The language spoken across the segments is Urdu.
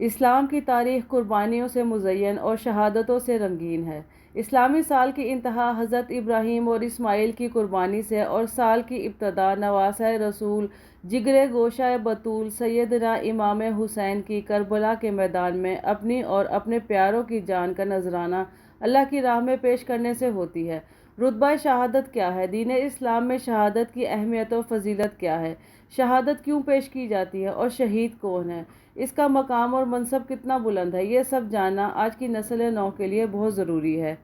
اسلام کی تاریخ قربانیوں سے مزین اور شہادتوں سے رنگین ہے۔ اسلامی سال کی انتہا حضرت ابراہیم اور اسماعیل کی قربانی سے اور سال کی ابتدا نواسۂ رسول جگر گوشہ بطول سیدنا امام حسین کی کربلا کے میدان میں اپنی اور اپنے پیاروں کی جان کا نذرانہ اللہ کی راہ میں پیش کرنے سے ہوتی ہے۔ رتبہ شہادت کیا ہے؟ دین اسلام میں شہادت کی اہمیت و فضیلت کیا ہے؟ شہادت کیوں پیش کی جاتی ہے اور شہید کون ہے؟ اس کا مقام اور منصب کتنا بلند ہے، یہ سب جاننا آج کی نسل نو کے لیے بہت ضروری ہے۔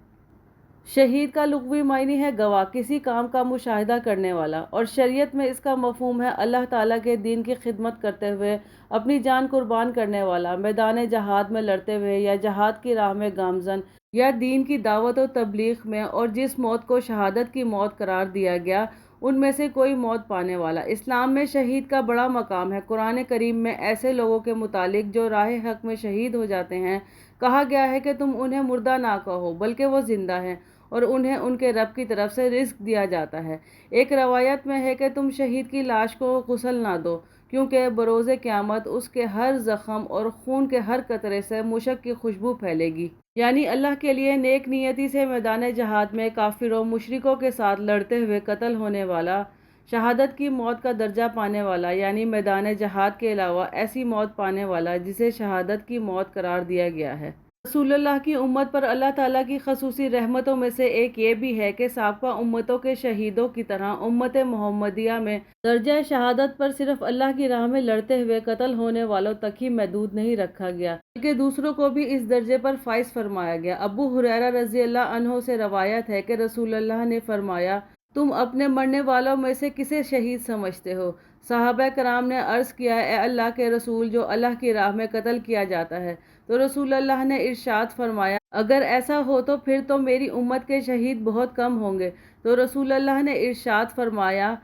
شہید کا لغوی معنی ہے گواہ، کسی کام کا مشاہدہ کرنے والا، اور شریعت میں اس کا مفہوم ہے اللہ تعالیٰ کے دین کی خدمت کرتے ہوئے اپنی جان قربان کرنے والا، میدان جہاد میں لڑتے ہوئے یا جہاد کی راہ میں گامزن یا دین کی دعوت و تبلیغ میں، اور جس موت کو شہادت کی موت قرار دیا گیا ان میں سے کوئی موت پانے والا۔ اسلام میں شہید کا بڑا مقام ہے۔ قرآن کریم میں ایسے لوگوں کے متعلق جو راہ حق میں شہید ہو جاتے ہیں کہا گیا ہے کہ تم انہیں مردہ نہ کہو بلکہ وہ زندہ ہیں اور انہیں ان کے رب کی طرف سے رزق دیا جاتا ہے۔ ایک روایت میں ہے کہ تم شہید کی لاش کو غسل نہ دو کیونکہ بروز قیامت اس کے ہر زخم اور خون کے ہر قطرے سے مشک کی خوشبو پھیلے گی۔ یعنی اللہ کے لیے نیک نیتی سے میدان جہاد میں کافروں مشرکوں کے ساتھ لڑتے ہوئے قتل ہونے والا، شہادت کی موت کا درجہ پانے والا، یعنی میدان جہاد کے علاوہ ایسی موت پانے والا جسے شہادت کی موت قرار دیا گیا ہے۔ رسول اللہ کی امت پر اللہ تعالیٰ کی خصوصی رحمتوں میں سے ایک یہ بھی ہے کہ سابقہ امتوں کے شہیدوں کی طرح امت محمدیہ میں درجہ شہادت پر صرف اللہ کی راہ میں لڑتے ہوئے قتل ہونے والوں تک ہی محدود نہیں رکھا گیا بلکہ دوسروں کو بھی اس درجے پر فائز فرمایا گیا۔ ابو ہریرہ رضی اللہ عنہ سے روایت ہے کہ رسول اللہ نے فرمایا، تم اپنے مرنے والوں میں سے کسے شہید سمجھتے ہو؟ صحابہ کرام نے عرض کیا، اے اللہ کے رسول، جو اللہ کی راہ میں قتل کیا جاتا ہے۔ تو رسول اللہ نے ارشاد فرمایا، اگر ایسا ہو تو پھر تو میری امت کے شہید بہت کم ہوں گے۔ تو رسول اللہ نے ارشاد فرمایا،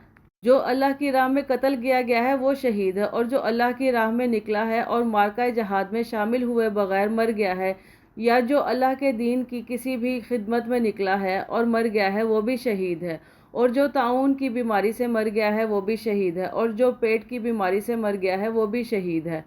جو اللہ کی راہ میں قتل کیا گیا ہے وہ شہید ہے، اور جو اللہ کی راہ میں نکلا ہے اور معرکہ جہاد میں شامل ہوئے بغیر مر گیا ہے، یا جو اللہ کے دین کی کسی بھی خدمت میں نکلا ہے اور مر گیا ہے وہ بھی شہید ہے، اور جو طاعون کی بیماری سے مر گیا ہے وہ بھی شہید ہے، اور جو پیٹ کی بیماری سے مر گیا ہے وہ بھی شہید ہے۔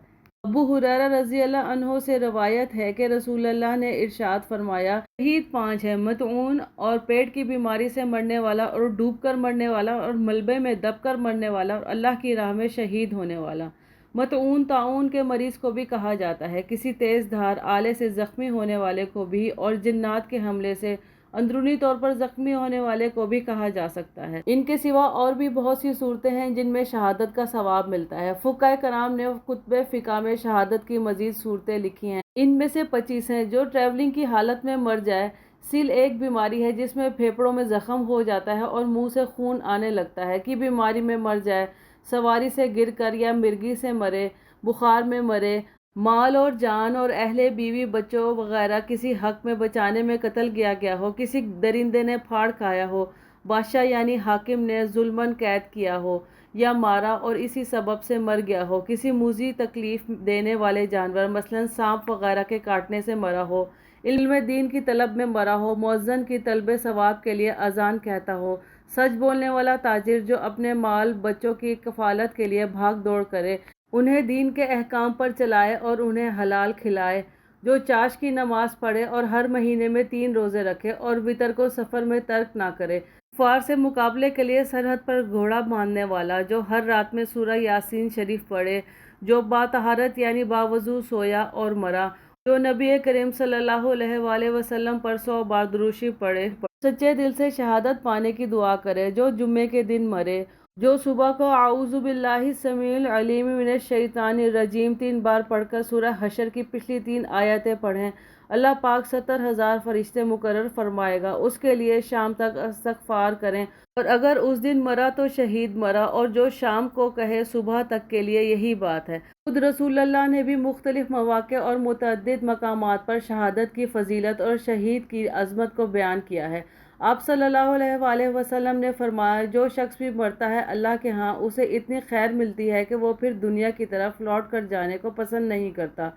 ابو ہریرہ رضی اللہ عنہ سے روایت ہے کہ رسول اللہ نے ارشاد فرمایا، شہید پانچ ہیں: مطعون اور پیٹ کی بیماری سے مرنے والا، اور ڈوب کر مرنے والا، اور ملبے میں دب کر مرنے والا، اور اللہ کی راہ میں شہید ہونے والا۔ مطعون طاعون کے مریض کو بھی کہا جاتا ہے، کسی تیز دھار آلے سے زخمی ہونے والے کو بھی، اور جنات کے حملے سے اندرونی طور پر زخمی ہونے والے کو بھی کہا جا سکتا ہے۔ ان کے سوا اور بھی بہت سی صورتیں ہیں جن میں شہادت کا ثواب ملتا ہے۔ فقہائے کرام نے کتب فقہ میں شہادت کی مزید صورتیں لکھی ہیں۔ ان میں سے 25 ہیں: جو ٹریولنگ کی حالت میں مر جائے، سل ایک بیماری ہے جس میں پھیپھڑوں میں زخم ہو جاتا ہے اور منہ سے خون آنے لگتا ہے کی بیماری میں مر جائے، سواری سے گر کر یا مرگی سے مرے، بخار میں مرے، مال اور جان اور اہل بیوی بچوں وغیرہ کسی حق میں بچانے میں قتل کیا گیا ہو، کسی درندے نے پھاڑ کھایا ہو، بادشاہ یعنی حاکم نے ظلماً قید کیا ہو یا مارا اور اسی سبب سے مر گیا ہو، کسی موذی تکلیف دینے والے جانور مثلاً سانپ وغیرہ کے کاٹنے سے مرا ہو، علم دین کی طلب میں مرا ہو، مؤذن کی طلب ثواب کے لیے اذان کہتا ہو، سچ بولنے والا تاجر جو اپنے مال بچوں کی کفالت کے لیے بھاگ دوڑ کرے، انہیں دین کے احکام پر چلائے اور انہیں حلال کھلائے، جو چاش کی نماز پڑھے اور ہر مہینے میں 3 روزے رکھے اور وطر کو سفر میں ترک نہ کرے، کفار سے مقابلے کے لیے سرحد پر گھوڑا باندھنے والا، جو ہر رات میں سورہ یاسین شریف پڑھے، جو باطہارت یعنی باوضو سویا اور مرا، جو نبی کریم صلی اللہ علیہ وآلہ وسلم پر 100 بار درود شریف پڑھے، سچے دل سے شہادت پانے کی دعا کرے، جو جمعے کے دن مرے، جو صبح کو اعوذ باللہ السمیع العلیم من الشیطان الرجیم 3 بار پڑھ کر سورہ حشر کی پچھلی 3 آیتیں پڑھیں، اللہ پاک 70,000 فرشتے مقرر فرمائے گا، اس کے لیے شام تک استغفار کریں، اور اگر اس دن مرا تو شہید مرا، اور جو شام کو کہے صبح تک کے لیے یہی بات ہے۔ خود رسول اللہ نے بھی مختلف مواقع اور متعدد مقامات پر شہادت کی فضیلت اور شہید کی عظمت کو بیان کیا ہے۔ آپ صلی اللہ علیہ وآلہ وسلم نے فرمایا، جو شخص بھی مرتا ہے اللہ کے ہاں اسے اتنی خیر ملتی ہے کہ وہ پھر دنیا کی طرف لوٹ کر جانے کو پسند نہیں کرتا،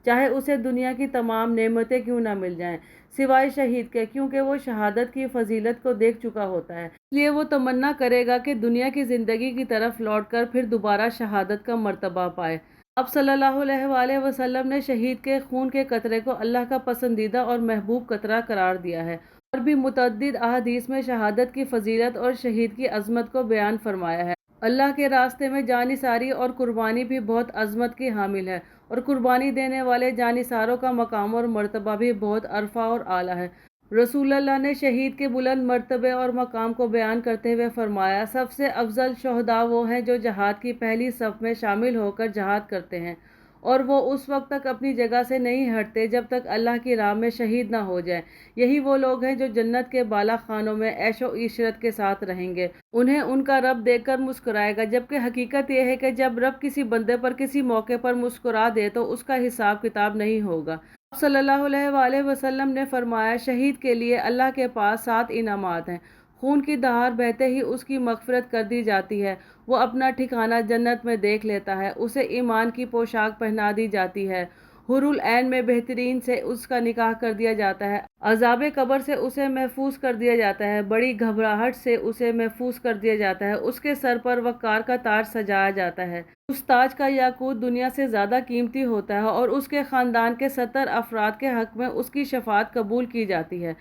چاہے اسے دنیا کی تمام نعمتیں کیوں نہ مل جائیں، سوائے شہید کے، کیونکہ وہ شہادت کی فضیلت کو دیکھ چکا ہوتا ہے، اس لیے وہ تمنا کرے گا کہ دنیا کی زندگی کی طرف لوٹ کر پھر دوبارہ شہادت کا مرتبہ پائے۔ آپ صلی اللہ علیہ وآلہ وسلم نے شہید کے خون کے قطرے کو اللہ کا پسندیدہ اور محبوب قطرہ قرار دیا ہے، اور بھی متعدد احادیث میں شہادت کی فضیلت اور شہید کی عظمت کو بیان فرمایا ہے۔ اللہ کے راستے میں جانثاری اور قربانی بھی بہت عظمت کی حامل ہے، اور قربانی دینے والے جانثاروں کا مقام اور مرتبہ بھی بہت عرفہ اور اعلیٰ ہے۔ رسول اللہ نے شہید کے بلند مرتبے اور مقام کو بیان کرتے ہوئے فرمایا، سب سے افضل شہداء وہ ہیں جو جہاد کی پہلی صف میں شامل ہو کر جہاد کرتے ہیں، اور وہ اس وقت تک اپنی جگہ سے نہیں ہٹتے جب تک اللہ کی راہ میں شہید نہ ہو جائیں۔ یہی وہ لوگ ہیں جو جنت کے بالا خانوں میں عیش و عشرت کے ساتھ رہیں گے، انہیں ان کا رب دیکھ کر مسکرائے گا، جبکہ حقیقت یہ ہے کہ جب رب کسی بندے پر کسی موقع پر مسکرا دے تو اس کا حساب کتاب نہیں ہوگا۔ آپ صلی اللہ علیہ وآلہ وسلم نے فرمایا، شہید کے لیے اللہ کے پاس 7 انعامات ہیں۔ خون کی دھار بہتے ہی اس کی مغفرت کر دی جاتی ہے، وہ اپنا ٹھکانہ جنت میں دیکھ لیتا ہے، اسے ایمان کی پوشاک پہنا دی جاتی ہے، حور العین میں بہترین سے اس کا نکاح کر دیا جاتا ہے، عذاب قبر سے اسے محفوظ کر دیا جاتا ہے، بڑی گھبراہٹ سے اسے محفوظ کر دیا جاتا ہے، اس کے سر پر وقار کا تاج سجایا جاتا ہے، اس تاج کا یاقوت دنیا سے زیادہ قیمتی ہوتا ہے، اور اس کے خاندان کے 70 افراد کے حق میں اس کی شفاعت قبول کی جاتی ہے۔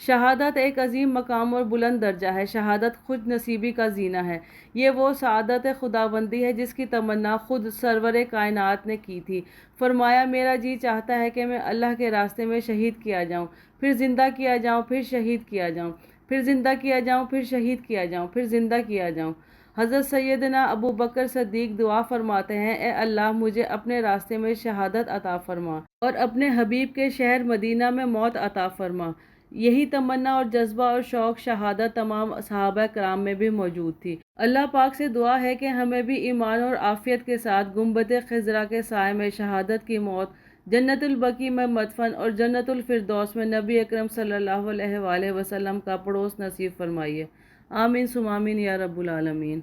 شہادت ایک عظیم مقام اور بلند درجہ ہے۔ شہادت خود نصیبی کا زینہ ہے۔ یہ وہ سعادت خداوندی ہے جس کی تمنا خود سرور کائنات نے کی تھی۔ فرمایا، میرا جی چاہتا ہے کہ میں اللہ کے راستے میں شہید کیا جاؤں، پھر زندہ کیا جاؤں، پھر شہید کیا جاؤں، پھر زندہ کیا جاؤں، پھر شہید کیا جاؤں، پھر زندہ کیا جاؤں۔ حضرت سیدنا ابو بکر صدیق دعا فرماتے ہیں، اے اللہ مجھے اپنے راستے میں شہادت عطا فرما، اور اپنے حبیب کے شہر مدینہ میں موت عطا فرما۔ یہی تمنا اور جذبہ اور شوق شہادت تمام صحابہ کرام میں بھی موجود تھی۔ اللہ پاک سے دعا ہے کہ ہمیں بھی ایمان اور عافیت کے ساتھ گنبد خضرا کے سائے میں شہادت کی موت، جنت البقیع میں مدفن، اور جنت الفردوس میں نبی اکرم صلی اللہ علیہ وآلہ وسلم کا پڑوس نصیب فرمائیے۔ آمین ثم آمین یا رب العالمین۔